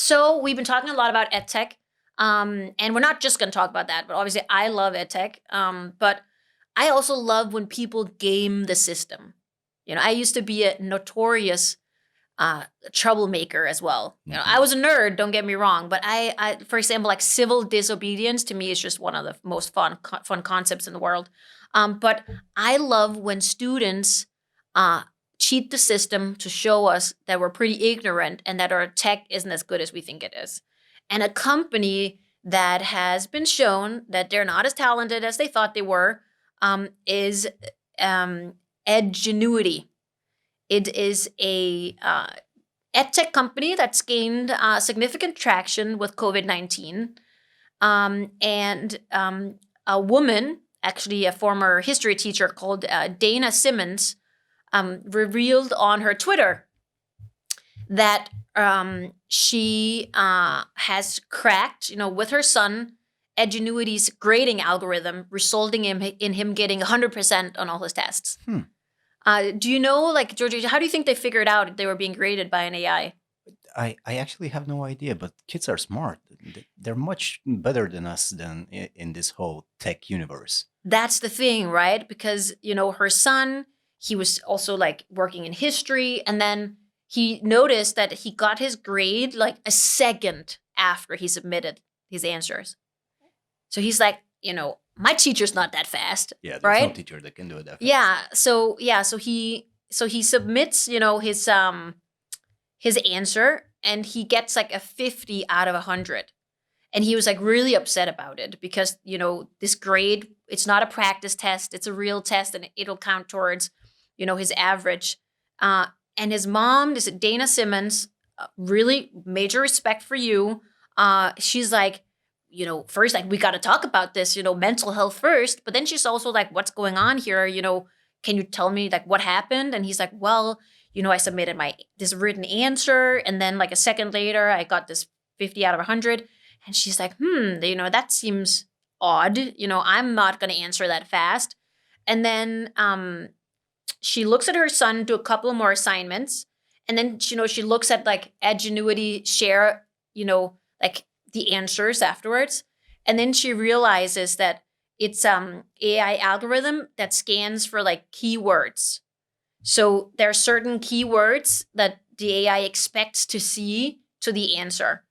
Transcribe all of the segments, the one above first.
So we've been talking a lot about edtech, and we're not just going to talk about that. But obviously, I love edtech, but I also love when people game the system. I used to be a notorious troublemaker as well. I was a nerd. Don't get me wrong, but for example, like civil disobedience to me is just one of the most fun concepts in the world. But I love when students uh, cheat the system to show us that we're pretty ignorant and that our tech isn't as good as we think it is. And a company that has been shown that they're not as talented as they thought they were is Edgenuity. It is a edtech company that's gained significant traction with COVID-19. And a woman, actually a former history teacher called Dana Simmons, revealed on her Twitter that she has cracked, with her son, Edgenuity's grading algorithm, resulting in him getting 100% on all his tests. Do you know, like, Georgia, how do you think they figured out they were being graded by an AI? I actually have no idea, but kids are smart. They're much better than us than in this whole tech universe. That's the thing, right? Because, her son, he was also like working in history. And then he noticed that he got his grade like a second after he submitted his answers. So he's like, my teacher's not that fast. Yeah, there's no right? teacher that can do it that fast. So he submits, his answer, and he gets like a 50 out of 100. And he was like really upset about it because, this grade, it's not a practice test, it's a real test, and it'll count towards, his average. And his mom, this Dana Simmons, really major respect for you. She's like, first, like, we got to talk about this, mental health first. But then she's also like, what's going on here? Can you tell me like what happened? And he's like, well, I submitted this written answer. And then like a second later, I got this 50 out of 100. And she's like, that seems odd. I'm not going to answer that fast. And then she looks at her son, do a couple more assignments. And then, she looks at like Edgenuity share, like the answers afterwards. And then she realizes that it's AI algorithm that scans for like keywords. So there are certain keywords that the AI expects to see to the answer.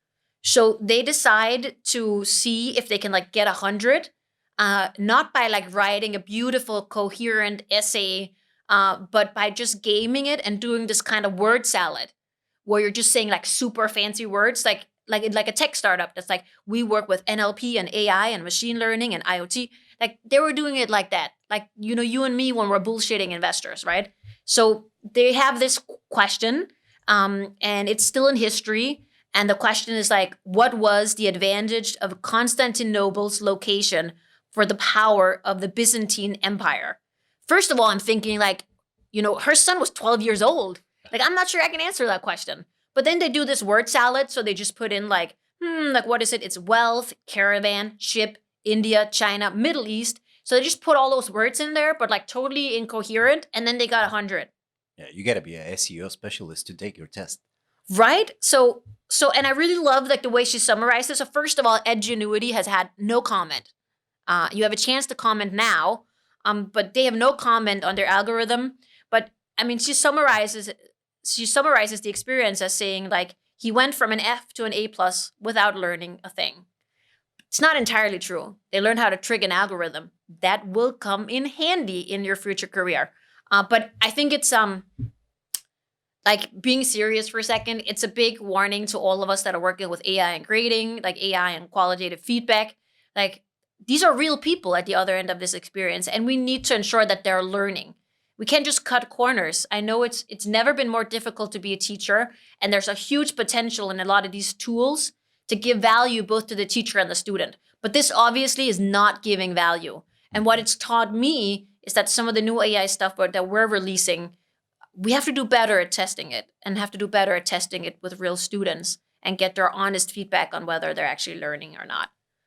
So they decide to see if they can like get 100, not by like writing a beautiful, coherent essay, but by just gaming it and doing this kind of word salad, where you're just saying like super fancy words, like a tech startup that's like, we work with NLP and AI and machine learning and IoT. Like they were doing it like that, like you and me when we're bullshitting investors, right? So they have this question, and it's still in history. And the question is like, what was the advantage of Constantinople's location for the power of the Byzantine Empire? First of all, I'm thinking like, her son was 12 years old. Like, I'm not sure I can answer that question. But then they do this word salad. So they just put in like, like, what is it? It's wealth, caravan, ship, India, China, Middle East. So they just put all those words in there, but like totally incoherent. And then they got 100. Yeah, you got to be a SEO specialist to take your test. Right? So, and I really love like the way she summarizes. So first of all, Edgenuity has had no comment. You have a chance to comment now, but they have no comment on their algorithm. But I mean, she summarizes the experience as saying like, he went from an F to an A+ without learning a thing. It's not entirely true. They learned how to trick an algorithm that will come in handy in your future career. But I think it's like, being serious for a second, it's a big warning to all of us that are working with AI and grading, like AI and qualitative feedback. Like, these are real people at the other end of this experience, and we need to ensure that they're learning. We can't just cut corners. I know it's never been more difficult to be a teacher, and there's a huge potential in a lot of these tools to give value both to the teacher and the student. But this obviously is not giving value. And what it's taught me is that some of the new AI stuff that we're releasing, we have to do better at testing it, and have to do better at testing it with real students and get their honest feedback on whether they're actually learning or not.